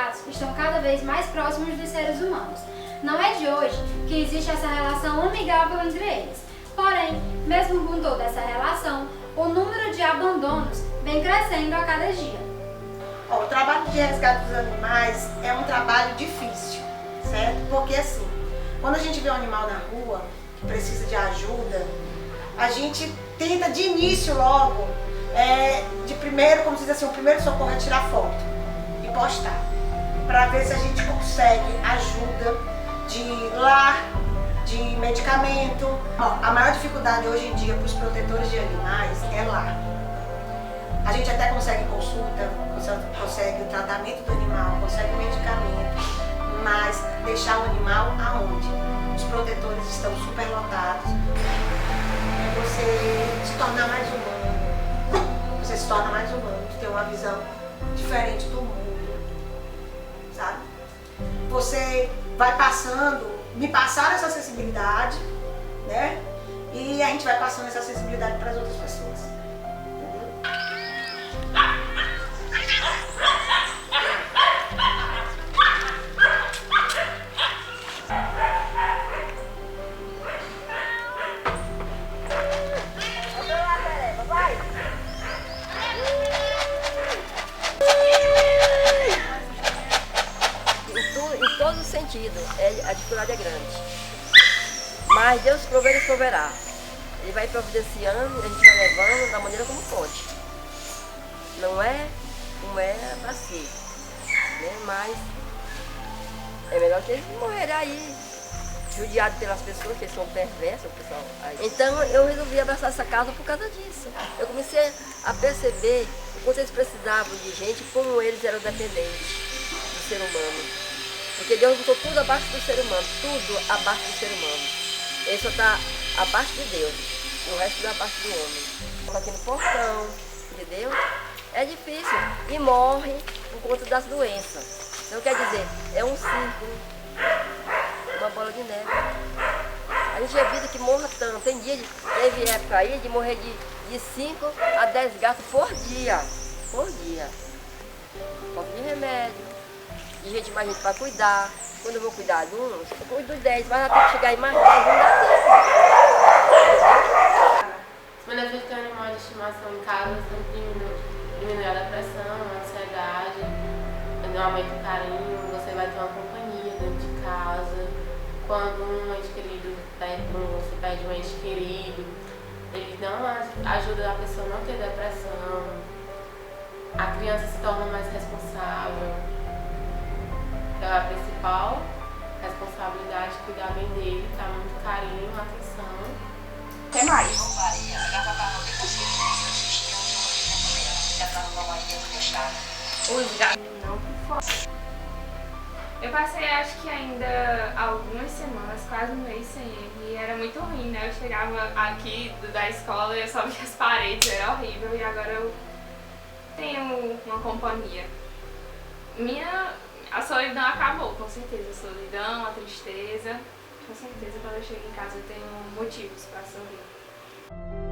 gatos estão cada vez mais próximos dos seres humanos. Não é de hoje que existe essa relação amigável entre eles. Porém, mesmo com toda essa relação, o número de abandonos vem crescendo a cada dia. O trabalho de resgate dos animais é um trabalho difícil, certo? Porque assim, quando a gente vê um animal na rua que precisa de ajuda, a gente tenta de início logo, de primeiro, como se diz assim, o primeiro socorro é tirar foto e postar, para ver se a gente consegue ajuda de lar, de medicamento. A maior dificuldade hoje em dia para os protetores de animais é lar. A gente até consegue consulta, consegue o tratamento do animal, consegue o medicamento, mas deixar o animal aonde? Os protetores estão superlotados. É você se tornar mais humano. Você se torna mais humano, ter uma visão diferente do mundo, sabe? Você vai passando, me passaram essa sensibilidade, né? E a gente vai passando essa sensibilidade para as outras pessoas. Em todo sentido, a dificuldade é grande. Mas Deus provê, Deus proverá. Ele vai providenciando, a gente vai levando da maneira como pode. Não é como é para ser, né? Mas é melhor que eles morrerem aí, judiados pelas pessoas que são perversas, o pessoal aí. Então eu resolvi abraçar essa causa por causa disso. Eu comecei a perceber o quanto eles precisavam de gente, como eles eram dependentes do ser humano. Porque Deus botou tudo abaixo do ser humano, tudo abaixo do ser humano. Ele só está abaixo de Deus, o resto está abaixo do homem. Estão aqui no portão, entendeu? É difícil e morre por conta das doenças. Então quer dizer, é um círculo, uma bola de neve. A gente evita que morra tanto. Teve época aí de morrer de 5 a 10 gatos por dia. Por dia. Falta de remédio, de gente mais gente para cuidar. Quando eu vou cuidar de uns, eu cuido dos 10, mas até que chegar em mais 10, não dá tempo. Quando a gente tem um animal de estimação em casa, sempre diminui a depressão, a ansiedade, aumenta o carinho, você vai ter uma companhia dentro de casa. Quando um ente querido, você perde um ente querido, ele não ajuda a pessoa a não ter depressão, a criança se torna mais responsável. Então a principal responsabilidade é cuidar bem dele, dar muito carinho, atenção. Até mais. Os gatos não por fora. Eu passei acho que ainda algumas semanas, quase um mês sem ele, e era muito ruim, né? Eu chegava aqui da escola e eu só via as paredes, era horrível, e agora eu tenho uma companhia. A solidão acabou, com certeza. A solidão, a tristeza, com certeza quando eu chego em casa eu tenho motivos para sorrir.